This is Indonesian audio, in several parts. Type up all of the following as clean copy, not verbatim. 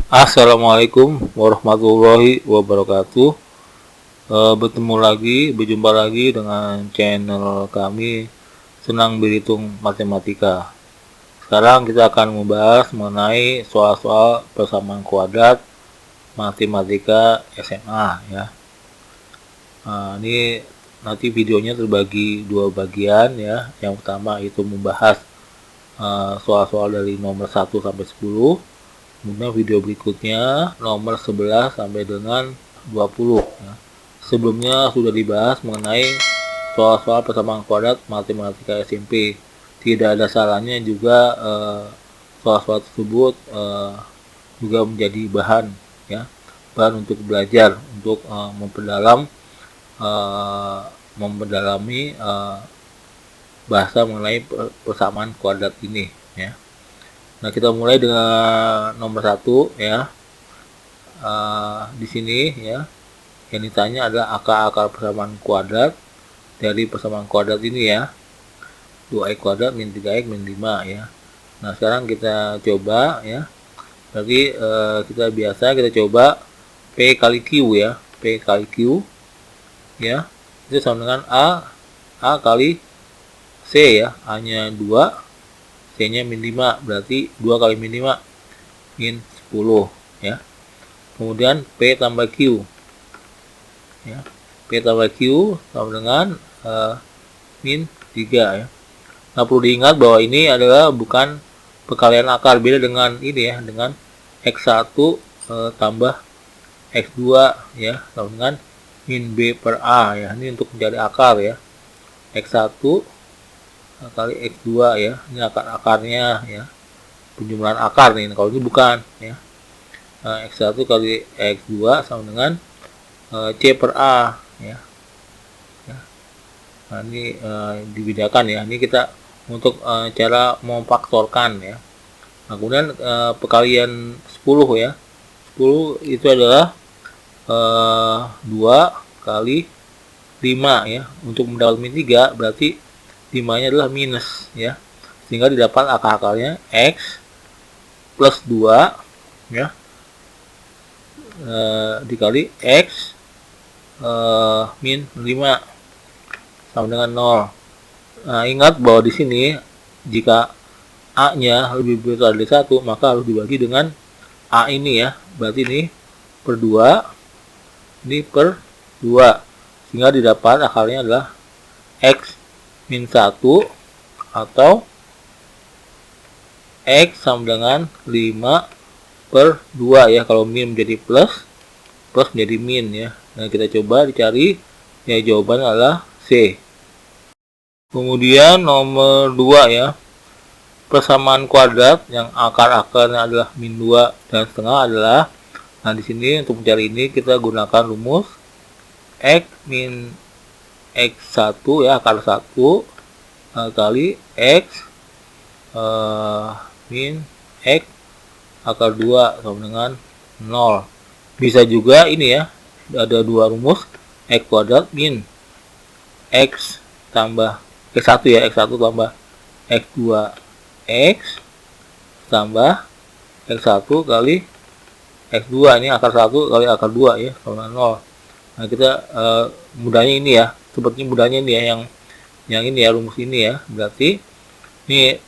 Assalamualaikum warahmatullahi wabarakatuh. Berjumpa lagi dengan channel kami Senang Berhitung Matematika. Sekarang kita akan membahas mengenai soal-soal persamaan kuadrat matematika SMA ya. Ini nanti videonya terbagi dua bagian ya. Yang pertama itu membahas soal-soal dari nomor 1 sampai 10. Kemudian video berikutnya nomor 11 sampai dengan 20 ya. Sebelumnya sudah dibahas mengenai soal-soal persamaan kuadrat matematika SMP. Tidak ada salahnya juga soal-soal tersebut juga menjadi bahan ya, bahan untuk belajar, untuk memperdalami bahasa mengenai persamaan kuadrat ini ya. Nah, kita mulai dengan nomor 1 ya. Di sini ya, yang ditanya adalah akar-akar persamaan kuadrat dari persamaan kuadrat ini ya. 2x kuadrat min 3x min 5 ya. Nah, sekarang kita coba ya. Berarti kita coba P kali Q ya. P kali Q ya. Itu sama dengan A kali C ya. A-nya 2, C-nya min 5, berarti 2 kali min 5 min 10 ya. Kemudian P tambah Q ya. P tambah Q sama dengan min 3 ya. Nah, perlu diingat bahwa ini adalah bukan perkalian akar, beda dengan ini ya, dengan X1 tambah X2 ya, sama dengan min B per A ya. Ini untuk mencari akar ya. X1 kali X2 ya, ini akar-akarnya ya, penjumlahan akar nih. Kalau ini bukan ya. X1 kali X2 sama dengan C per A ya. Nah, ini dibedakan ya. Ini kita untuk cara memfaktorkan ya. Nah, kemudian perkalian 10 ya. 10 itu adalah 2 kali 5 ya. Untuk mendapat min 3 berarti 5-nya adalah minus ya, sehingga didapat akar-akarnya X plus 2 ya, dikali X min 5 sama dengan 0. Nah, ingat bahwa di sini jika A-nya lebih besar dari 1, maka harus dibagi dengan A ini ya. Berarti ini per 2, ini per 2, sehingga didapat akarnya adalah X min 1 atau X sama dengan 5 per 2 ya. Kalau min menjadi plus, plus menjadi min ya. Nah, kita coba dicari ya, jawabannya adalah C. Kemudian nomor 2 ya, persamaan kuadrat yang akar-akarnya adalah min 2 dan setengah adalah, nah di sini untuk mencari ini kita gunakan rumus X min X1 ya, akar 1 kali X min X akar 2 sama dengan 0. Bisa juga ini ya, ada dua rumus X kuadrat min X tambah X1 ya, X1 tambah X2 X tambah X1 kali X2, ini akar 1 kali akar 2 ya, sama 0. Nah, kita mudahnya ini ya, sepertinya mudahnya ini ya, yang ini ya, rumus ini ya. Berarti ini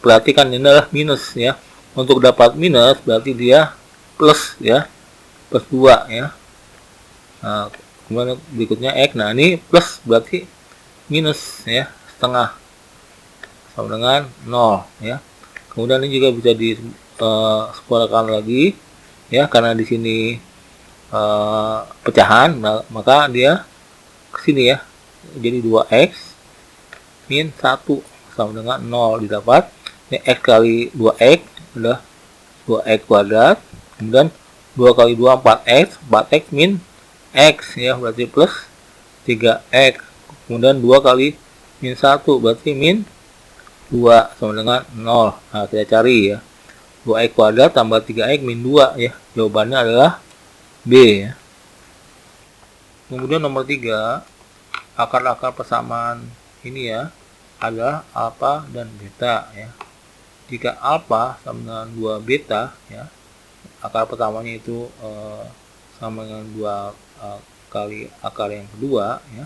perhatikan ini adalah minus ya. Untuk dapat minus berarti dia plus ya, plus 2 ya. Nah, kemudian berikutnya X, nah ini plus berarti minus ya, setengah sama dengan 0 ya. Kemudian ini juga bisa disempurnakan lagi ya, karena di sini pecahan, maka dia kesini ya, jadi 2x min 1 sama dengan 0. Didapat ini x kali 2x adalah 2x kuadrat, kemudian 2 kali 2 4x, 4x min x ya, berarti plus 3x, kemudian 2 kali min 1 berarti min 2 sama dengan 0. Nah, kita cari ya, 2x kuadrat tambah 3x min 2 ya, jawabannya adalah B ya. Kemudian nomor 3, akar-akar persamaan ini ya adalah alfa dan beta ya. Jika alfa sama dengan 2 beta ya, akar pertamanya itu sama dengan 2 kali akar yang kedua ya,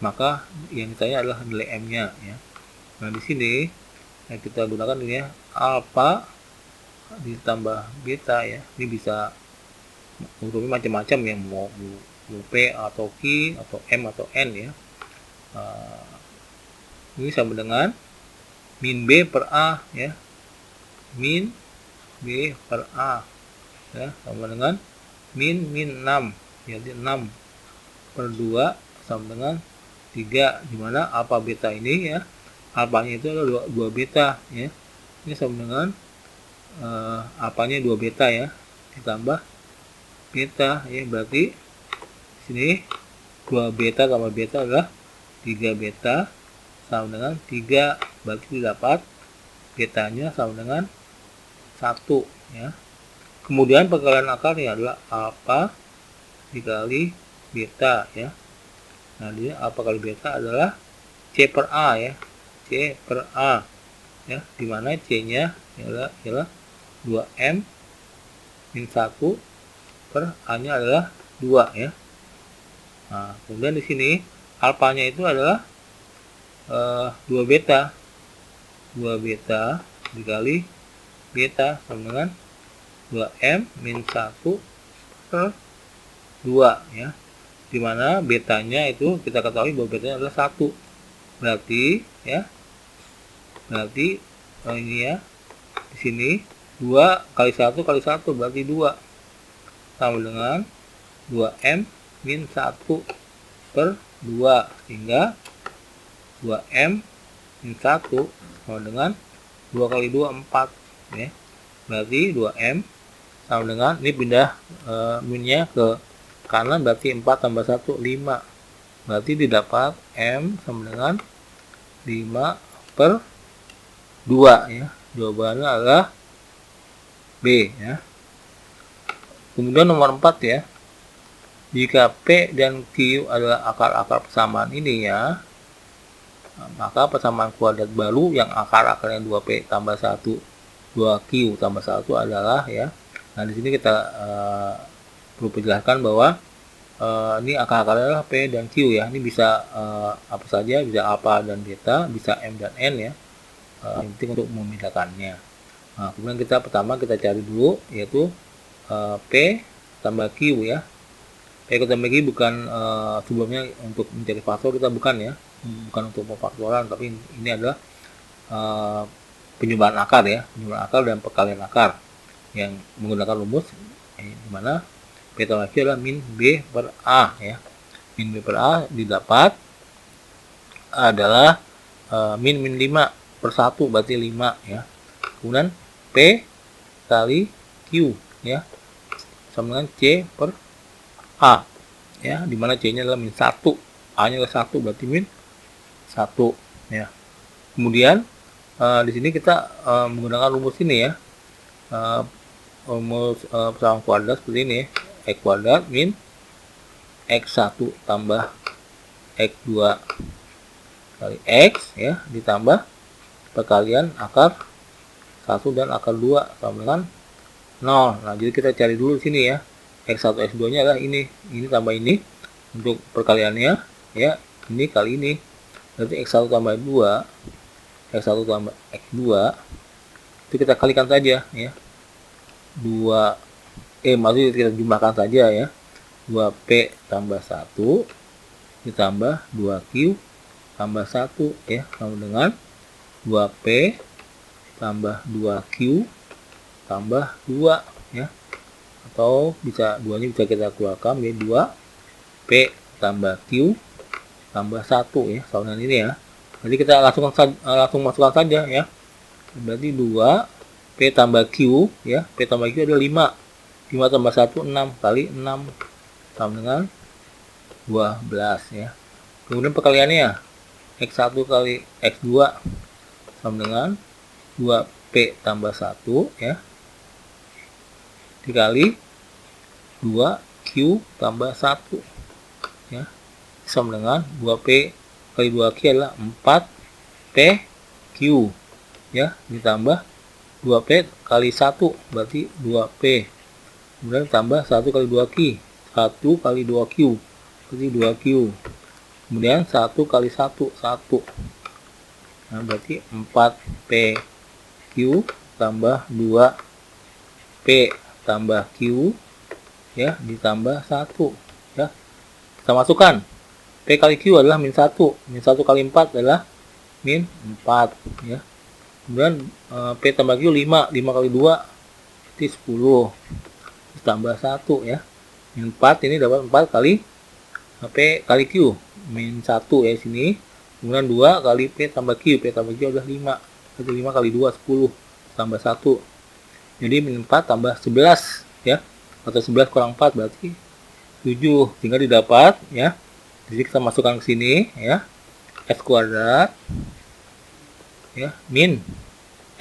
maka yang ditanya adalah nilai M-nya ya. Nah, di sini kita gunakan ini ya, alfa ditambah beta ya. Ini bisa hurufnya macam-macam ya, mau P atau Q atau M atau N ya. Ini sama dengan min B per A ya, min B per A ya, sama dengan min 6 jadi 6 per 2 sama dengan 3, dimana alfa beta ini ya, alfanya itu adalah 2 beta ya. Ini sama dengan alfanya 2 beta ya, ditambah beta ya, berarti sini 2 beta tambah beta adalah 3 beta sama dengan 3, berarti didapat betanya sama dengan 1 ya. Kemudian perkalian akarnya adalah alfa dikali beta ya. Nah, dia alfa kali beta adalah C per A ya, C per A ya, dimana C nya adalah 2M min 1 per A nya adalah 2 ya. Nah, kemudian di sini alfanya itu adalah 2 beta, 2 beta dikali beta sama dengan 2M min 1 per 2 ya, dimana betanya itu kita ketahui bahwa betanya adalah 1, berarti ya, berarti ini ya, di sini 2 kali 1 kali 1 berarti 2 sama dengan 2M min 1 per 2, sehingga 2M min 1 sama dengan 2 kali 2 4 ya, berarti 2M sama dengan, ini pindah minnya ke kanan, berarti 4 tambah 1 5, berarti didapat M sama dengan 5 per 2 ya. Jawabannya adalah B ya. Kemudian nomor 4 ya, jika P dan Q adalah akar-akar persamaan ini ya, maka persamaan kuadrat baru yang akar-akarnya 2P tambah 1 2Q tambah 1 adalah ya. Nah, di sini kita perlu penjelaskan bahwa ini akar-akarnya adalah P dan Q ya. Ini bisa apa saja, bisa alfa dan beta, bisa M dan N ya. Yang penting untuk membedakannya. Nah, kemudian pertama kita cari dulu, yaitu P tambah Q ya. P tambah Q bukan sebelumnya untuk mencari faktor, kita bukan ya, bukan untuk pemfaktoran, tapi ini adalah penyumbaan akar ya, penyumbaan akar dan perkalian akar yang menggunakan rumus di mana P tambah Q adalah min B per A ya. Min B per A didapat adalah min 5 per 1, berarti 5 ya. Kemudian P kali Q ya, sama dengan C per A ya, dimana C nya adalah min 1, A nya adalah 1, berarti min 1 ya. Kemudian di sini kita menggunakan rumus ini ya, rumus persamaan kuadrat seperti ini ya, X kuadrat min X1 tambah X2 kali X ya, ditambah perkalian akar 1 dan akar 2 sama dengan 0. Nah, jadi kita cari dulu sini ya, X1 X2 nya adalah ini tambah ini untuk perkaliannya ya, ini kali ini, berarti X1 tambah 2 X1 tambah X2 itu kita kalikan saja ya, 2 maksudnya kita jumlahkan saja ya, 2P tambah 1 ditambah 2Q tambah 1 ya, sama dengan 2P tambah 2Q tambah 2 ya, atau bisa 2 nya bisa kita keluarkan ya, 2P tambah Q tambah 1 ya, sama dengan ini ya. Jadi kita langsung masukkan saja ya, berarti 2P tambah Q ya, P tambah Q adalah 5 tambah 1 6 kali 6 sama dengan 12 ya. Kemudian perkaliannya X1 kali X2 sama dengan 2P tambah 1 ya, dikali 2Q tambah 1 ya, sama dengan 2P kali 2Q adalah 4PQ ya, ditambah 2P kali 1 berarti 2P kemudian tambah 1 kali 2Q, 1 kali 2Q berarti 2Q, kemudian 1 kali 1 1, nah berarti 4PQ tambah 2P tambah Q ya ditambah 1 ya. Kita masukkan P kali Q adalah min 1 kali 4 adalah min 4 ya. Kemudian P tambah Q 5 kali 2 berarti 10 tambah 1 ya, min 4 ini dapat 4 kali P kali Q min 1 ya sini, kemudian 2 kali P tambah Q adalah 5 berarti 5 kali 2 10 tambah 1 jadi min 4 tambah 11 ya, atau 11 kurang 4 berarti 7, tinggal didapat ya. Jadi kita masukkan ke sini ya, x kuadrat ya min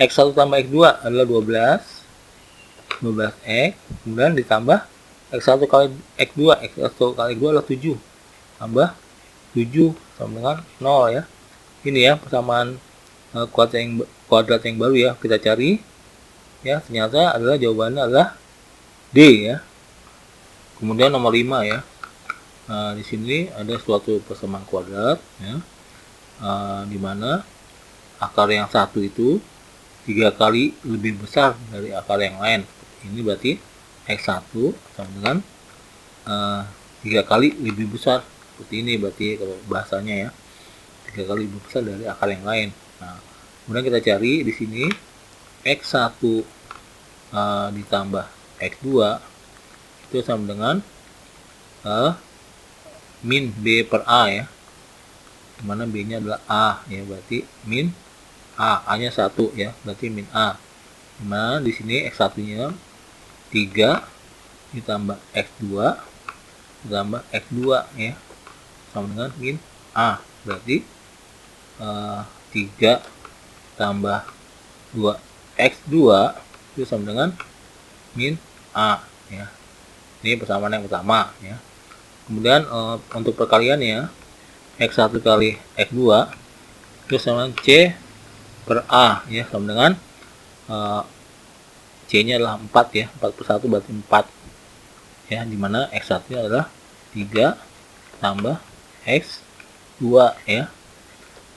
x1 tambah x2 adalah 12x, kemudian ditambah x1 kali x2 kali x2 adalah 7 tambah 7 sama dengan 0 ya. Ini ya persamaan kuadrat yang baru ya, kita cari ya, ternyata adalah jawabannya adalah D ya. Kemudian nomor 5 ya. Nah, di sini ada suatu persamaan kuadrat ya, di mana akar yang satu itu 3 kali lebih besar dari akar yang lain. Ini berarti x1 sama dengan 3 kali lebih besar. Seperti ini berarti kalau bahasanya ya, 3 kali lebih besar dari akar yang lain. Nah, kemudian kita cari di sini x1 ditambah x2 itu sama dengan min B per A ya, dimana B nya adalah A ya, berarti min A nya 1 ya, berarti min A, dimana di sini x1 nya 3 ditambah x2 ditambah x2 ya sama dengan min A, berarti 3 tambah 2 x2 itu sama dengan min A ya. Ini persamaan yang pertama ya. Kemudian untuk perkaliannya x1 kali x2 itu sama dengan C per A ya, sama dengan C nya adalah 4 ya, 4 per 1 berarti 4 ya, dimana x1 adalah 3 tambah x2 ya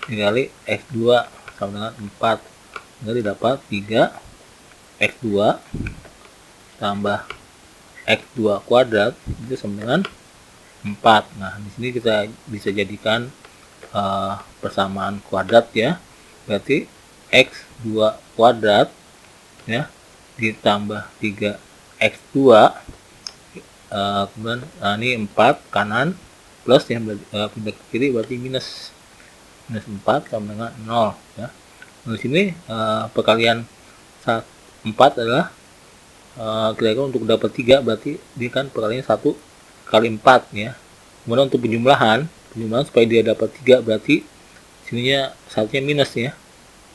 dikali x2 sama dengan 4, jadi dapat 3 x2 tambah x2 kuadrat itu sama dengan 4. Nah, di sini kita bisa jadikan persamaan kuadrat ya. Berarti x2 kuadrat ya ditambah 3x2 kemudian ini 4 kanan plus yang pindah ke kiri berarti minus 4 sama dengan 0 ya. Nah, di sini perkalian 4 adalah kira-kira untuk dapat 3 berarti ini kan perkaliannya 1 kali 4 ya. Kemudian untuk penjumlahan supaya dia dapat 3 berarti sininya satunya minus ya.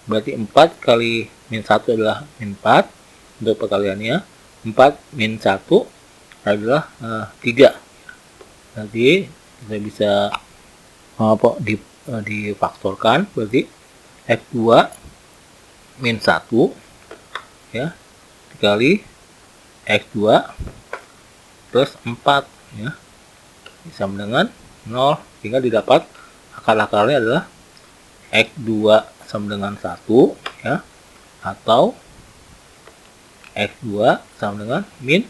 Berarti 4 kali min 1 adalah min 4 untuk perkaliannya. 4 min 1 adalah 3. Nanti kita bisa difaktorkan, berarti x2 min 1 ya dikali x2 plus 4 ya sama dengan 0, tinggal didapat akar-akarnya adalah x2 sama dengan 1 ya, atau x2 sama dengan min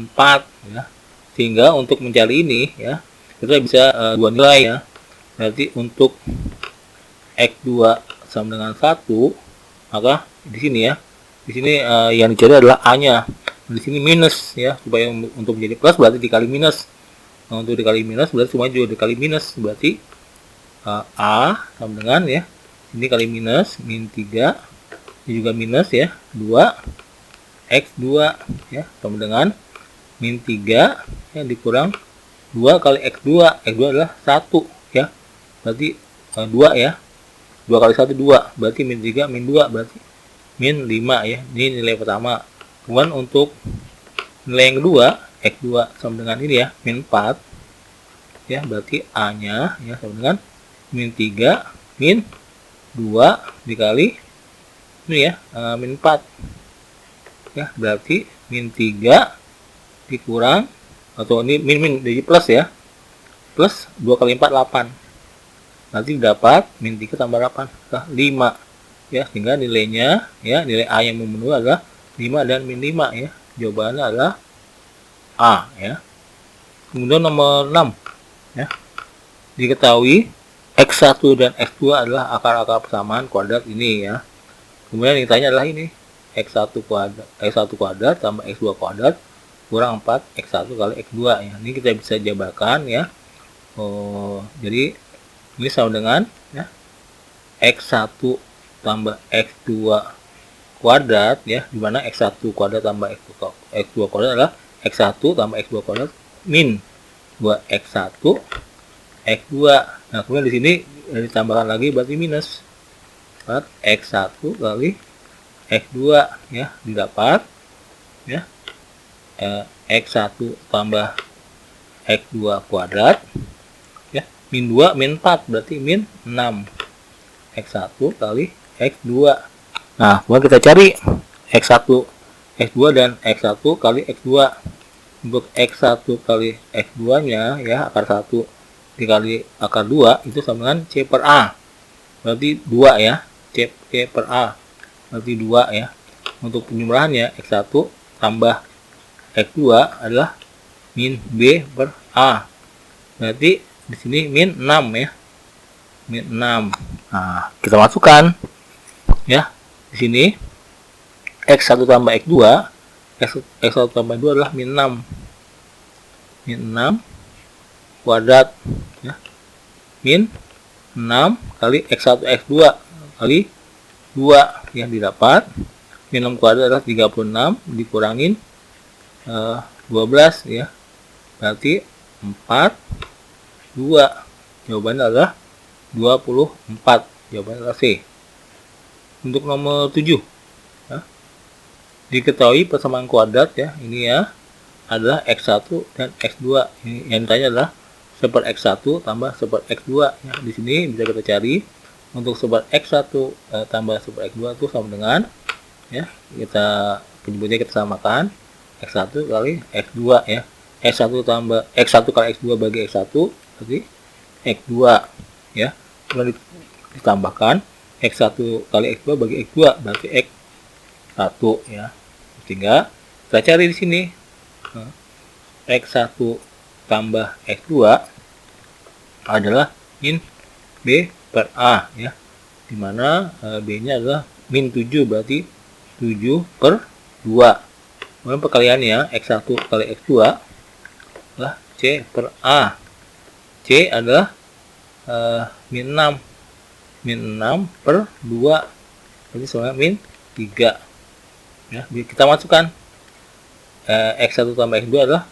4 ya. Sehingga untuk mencari ini ya kita bisa dua nilai ya. Berarti untuk x2 sama dengan 1, maka di sini ya, di sini yang dicari adalah a-nya. Di sini minus ya, supaya untuk menjadi plus berarti dikali minus. Nah, untuk dikali minus berarti semuanya juga dikali minus, berarti a sama dengan ya, ini kali minus min 3, ini juga minus ya, 2 x2 ya sama dengan min 3 yang dikurang 2 kali x2 adalah 1 ya, berarti 2 ya, 2 kali 1 2, berarti min 3 min 2 berarti min 5 ya. Ini nilai pertama. Kemudian untuk nilai yang kedua, x2 sama dengan ini ya, min 4 ya, berarti a nya ya sama dengan min 3 min 2 dikali ini ya, min 4 ya, berarti min 3 dikurang, atau ini min jadi plus ya, plus 2 kali 4 8, nanti dapat min 3 tambah 8 5 ya, sehingga nilainya ya, nilai A yang memenuhi adalah 5 dan min 5 ya. Jawabannya adalah A ya. Kemudian nomor 6 ya, diketahui X1 dan X2 adalah akar-akar persamaan kuadrat ini ya. Kemudian yang ditanya adalah ini, X1 kuadrat tambah X2 kuadrat kurang 4 X1 kali X2 ya. Ini kita bisa jabarkan ya. Jadi ini sama dengan ya, X1 tambah X2 kuadrat ya, dimana X1 kuadrat tambah X2 kuadrat adalah X1 tambah X2 kuadrat min 2X1 X2. Nah, kemudian di sini ditambahkan lagi berarti minus 4X1 kali X2 ya, didapat ya, X1 tambah X2 kuadrat ya, min 2 min 4 berarti min 6 X1 kali X2. Nah, kemudian kita cari X1 X2 dan X1 kali X2. Untuk X1 kali X2 nya ya, akar 1 dikali akar 2 itu sama dengan C per A, berarti 2 ya, C per A berarti 2 ya. Untuk penjumlahannya X1 tambah X2 adalah min B per A, berarti di sini min 6 ya, min 6. Nah, kita masukkan ya, di sini X1 tambah X2, X1 tambah 2 adalah min 6, min 6 kuadrat ya, min 6 kali X1 X2 kali 2 yang didapat min 6 kuadrat adalah 36 dikurangin 12 ya, berarti 4 2. Jawabannya adalah 24. Jawabannya adalah C. Untuk nomor 7 ya, diketahui persamaan kuadrat ya, ini ya adalah X1 dan X2. Ini yang ditanya adalah seper X1 tambah seper X2 ya. Di sini bisa kita cari untuk seper X1 tambah seper X2 itu sama dengan ya, kita penyebutnya kita samakan X1 kali X2 ya. X1 tambah X1 kali X2 bagi X1 berarti X2 ya. Kemudian ditambahkan X1 kali X2 bagi X2 berarti X1 ya. Sehingga kita cari di sini X1 tambah X2 adalah min B per A ya, dimana B-nya adalah min 7 berarti 7 per 2. Kemudian perkaliannya X1 kali X2 adalah C per A. C adalah min 6, min 6 per 2 berarti sama min 3 ya. Kita masukkan X1 tambah X2 adalah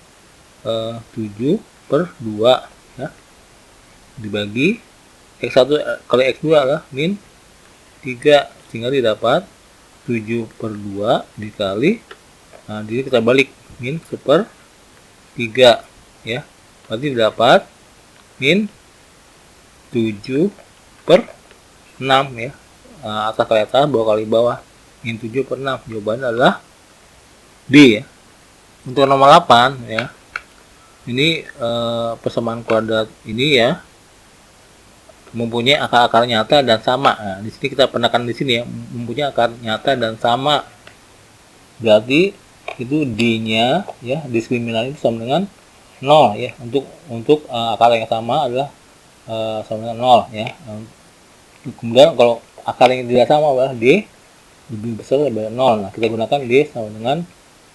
7 per 2 ya, dibagi X1 kali X2 adalah min 3, sehingga didapat 7 per 2 dikali, nah jadi kita balik min 1 per 3 ya, berarti didapat min 7 per 6 ya, atas kali atas, bawah kali bawah, min 7 per 6. Jawabannya adalah D ya. Untuk nomor 8 ya, ini persamaan kuadrat ini ya mempunyai akar-akar nyata dan sama. Nah, di sini kita penekan di sini ya, mempunyai akar nyata dan sama, berarti itu D-nya ya, diskriminannya itu sama dengan 0 ya. Untuk akar yang sama adalah sama dengan 0 ya. Kemudian kalau akar yang tidak sama adalah D lebih besar daripada 0. Nah, kita gunakan D sama dengan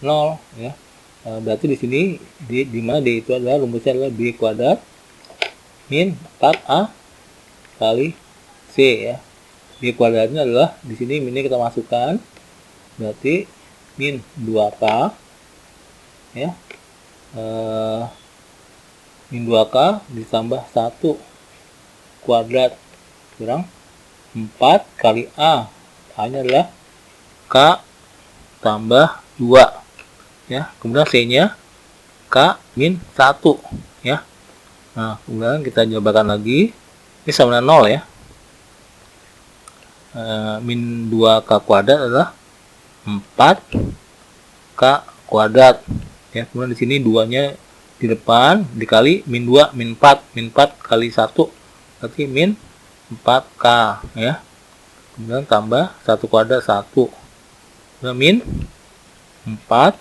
0 ya. Berarti di sini di mana D itu adalah rumusnya adalah B kuadrat min 4A kali C ya. B kuadratnya adalah di sini minnya kita masukkan, berarti min 2K ya, min 2K ditambah 1 kuadrat kurang 4 kali A. A-nya adalah K tambah 2 ya, kemudian C-nya K min 1 ya. Nah, kemudian kita jabarkan lagi, ini sama dengan 0 ya. Min 2K kuadrat adalah 4K kuadrat ya. Kemudian di sini 2-nya di depan dikali min 2 min 4 kali 1 berarti min 4K ya. Kemudian tambah 1 kuadrat 1 min 4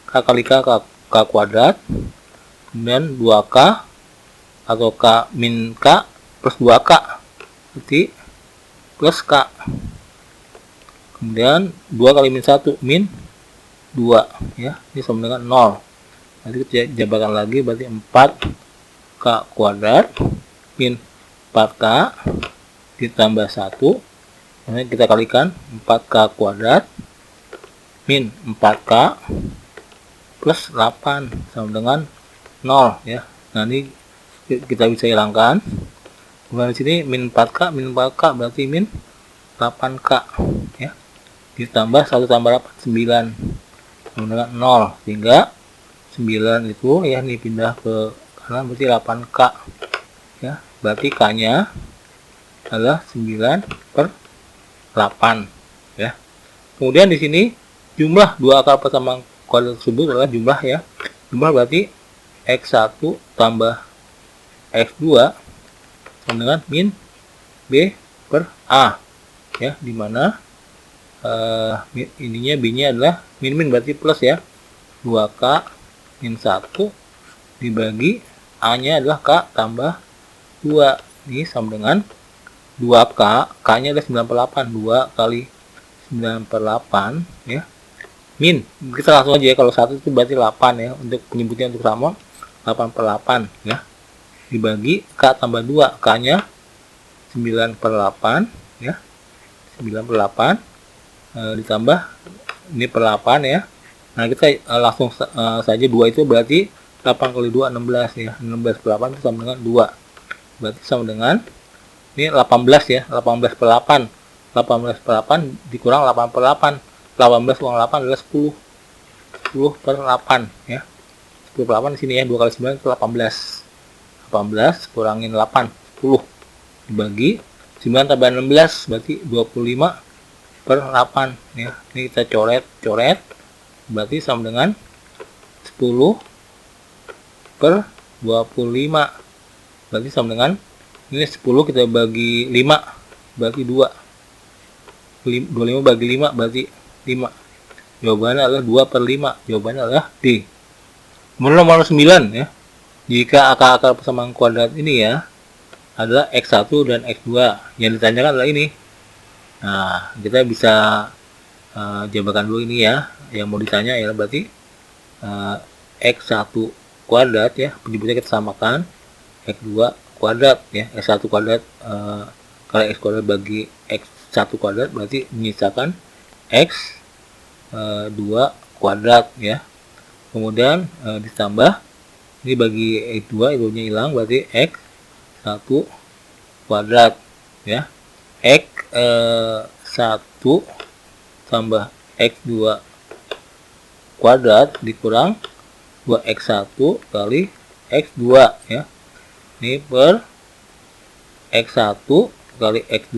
K kali K kuadrat, kemudian 2K atau K min K plus 2K berarti plus K. Kemudian 2 kali min 1 min 2 ya, ini sama dengan 0. Nanti kita jabarkan lagi, berarti 4K kuadrat min 4K ditambah 1. Kemudian kita kalikan 4K kuadrat min 4K plus 8 sama dengan 0 ya. Nah, ini kita bisa hilangkan. Kemudian di sini min 4K berarti min 8K ya. Ditambah 1 tambah 8 9 sama dengan 0, sehingga 9 itu ya ini pindah ke kanan berarti 8K ya. Berarti K-nya adalah 9/8 ya. Kemudian di sini jumlah dua akar persamaan kuadrat tersebut adalah jumlah ya. Jumlah berarti X1 tambah X2 sama dengan min B/A ya, dimana ininya B-nya adalah min berarti plus ya. 2K min 1 dibagi A-nya adalah K tambah 2. Ini sama dengan 2K, K-nya adalah 9/8, 2 kali 9/8 ya. Min, kita langsung aja ya, kalau 1 itu berarti 8 ya, untuk penyebutnya untuk sama 8/8 ya. Dibagi K tambah 2, K-nya 9/8 ya. 9/8 ditambah ini per 8 ya. Nah, kita langsung saja 2 itu berarti 8 kali 2 16 ya. 16/8 itu sama dengan 2. Berarti sama dengan ini 18 ya, 18/8. 18/8 dikurang 8/8. 18 kurang 8 adalah 10. 10/8 ya. 10/8 di sini ya, 2 kali 9 itu 18. 18 kurangin 8, 10. Dibagi 9 tambah 16 berarti 25/8 ya. Ini kita coret. Berarti sama dengan 10/25. Berarti sama dengan ini 10 kita bagi 5 berarti 2. 25 bagi 5 berarti 5. Jawabannya adalah 2/5. Jawabannya adalah D. Kemudian nomor 9 ya. Jika akar-akar persamaan kuadrat ini ya adalah X1 dan X2, yang ditanyakan adalah ini. Nah, kita bisa jabarkan dulu ini ya. Yang mau ditanya ya berarti X1 kuadrat ya, penyebutnya kita samakan X2 kuadrat ya. X1 kuadrat kali X kuadrat bagi X1 kuadrat berarti menyisakan X2 kuadrat ya. Kemudian ditambah ini bagi X2 itu nya hilang berarti X1 kuadrat ya. X1 tambah X2 kuadrat dikurang 2X1 kali X2 ya. Ini per X1 kali X2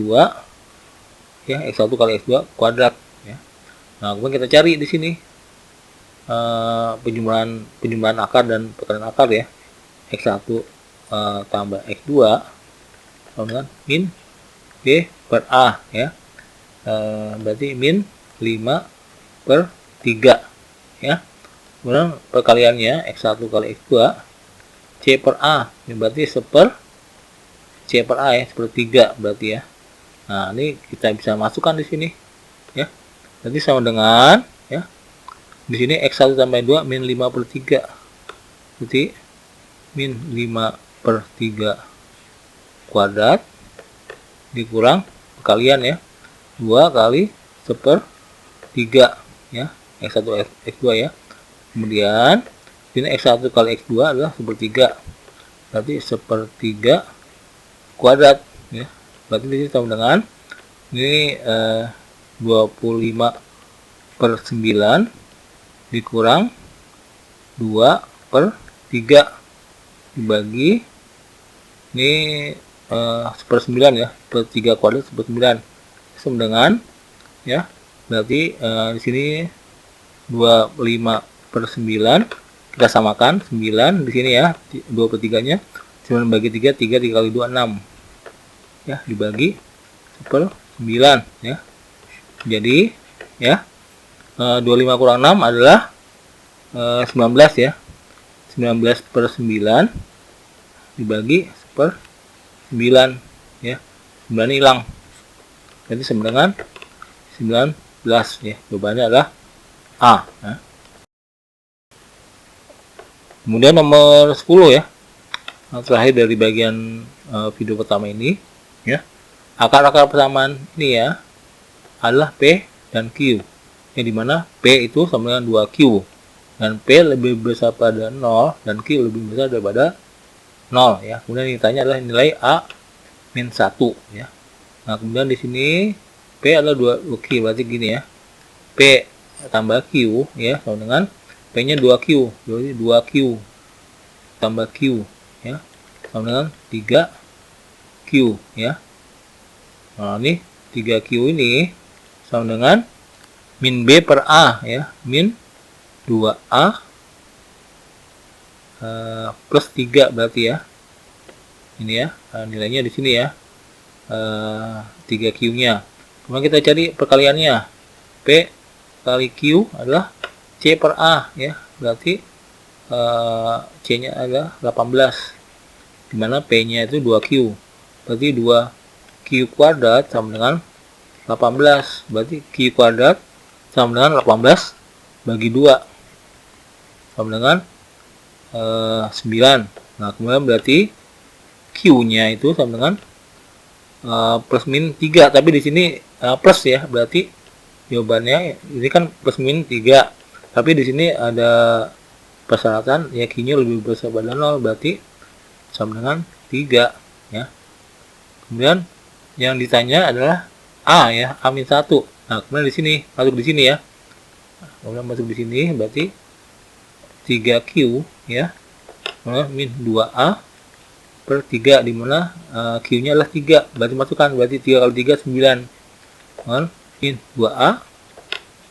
ya, X1 kali X2 kuadrat ya. Nah, kemudian kita cari di sini penjumlahan akar dan pekaran akar ya. X1 tambah X2 sama dengan min B/A ya. Berarti min 5/3 ya. Kemudian perkaliannya X1 kali X2 C/A, ini berarti C/A ya, 1/3 berarti ya. Nah, ini kita bisa masukkan di sini ya. Berarti sama dengan ya. Di sini X1 tambah 2 min 5/3. Berarti min 5/3 kuadrat dikurang perkalian ya. 2 kali 1/3 ya. X1 X2 ya. Kemudian ini X1 kali X2 adalah 1/3. Berarti 1/3 kuadrat ya. Berarti ini sama dengan ini 25/9 dikurang 2/3 dibagi ini 1/9 ya. 1/3 kuadrat 1/9 sama dengan ya. Berarti di sini 25 per 9, kita samakan 9 di sini ya, 2/3-nya. 9 bagi 3, 3 dikali 2, 6. Ya, dibagi per 9 ya. Jadi ya, 25 kurang 6 adalah 19 ya. 19 per 9 dibagi per 9 ya. 9 hilang. Jadi sama dengan 19 ya. Jawabannya adalah A ya. Kemudian nomor 10 ya. Terakhir dari bagian video pertama ini ya. Akar-akar persamaan ini ya adalah P dan Q. Yang dimana P itu sama dengan 2Q. Dan P lebih besar pada 0 dan Q lebih besar daripada 0 ya. Kemudian ditanya adalah nilai A min 1 ya. Nah, kemudian di sini P adalah 2Q, berarti gini ya. P tambah Q ya sama dengan P-nya 2Q. Jadi 2Q tambah Q ya sama dengan 3Q ya. Nah, ini 3Q ini sama dengan min B per A ya. Min 2A plus 3 berarti ya. Ini ya, nilainya di sini ya. 3Q-nya. Kemudian kita cari perkaliannya. P kali Q adalah C per A ya. Berarti C-nya adalah 18. Dimana P-nya itu 2Q. Berarti 2Q kuadrat sama dengan 18. Berarti Q kuadrat sama dengan 18 bagi 2. Sama dengan 9. Nah, kemudian berarti Q-nya itu sama dengan plus min 3, tapi di sini plus ya, berarti jawabannya ini kan plus min 3, tapi di sini ada persyaratan ya, Q-nya lebih besar pada 0, berarti sama dengan 3 ya. Kemudian yang ditanya adalah A ya, A min 1. Nah, kemudian di sini masuk di sini ya. Kemudian masuk di sini berarti 3Q ya min 2A per 3, dimana Q-nya adalah 3, berarti masukkan, berarti 3 kali 3 9 min 2A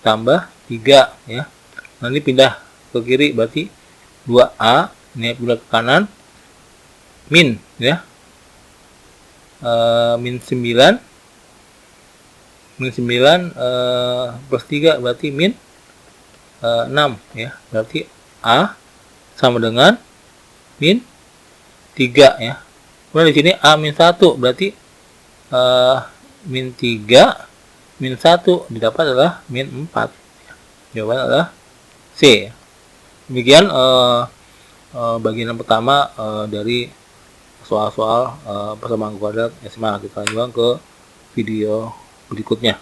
tambah 3 ya. Nanti pindah ke kiri, berarti 2A ini pindah ke kanan, min ya min 9 plus 3 berarti min 6 ya. Berarti A sama dengan min 3 ya. Kemudian di sini A min 1 berarti min 3 min 1 didapat adalah min 4. Jawabannya adalah C. Demikian bagian yang pertama dari soal-soal persamaan kuadrat SMA. Kita lanjutkan ke video berikutnya.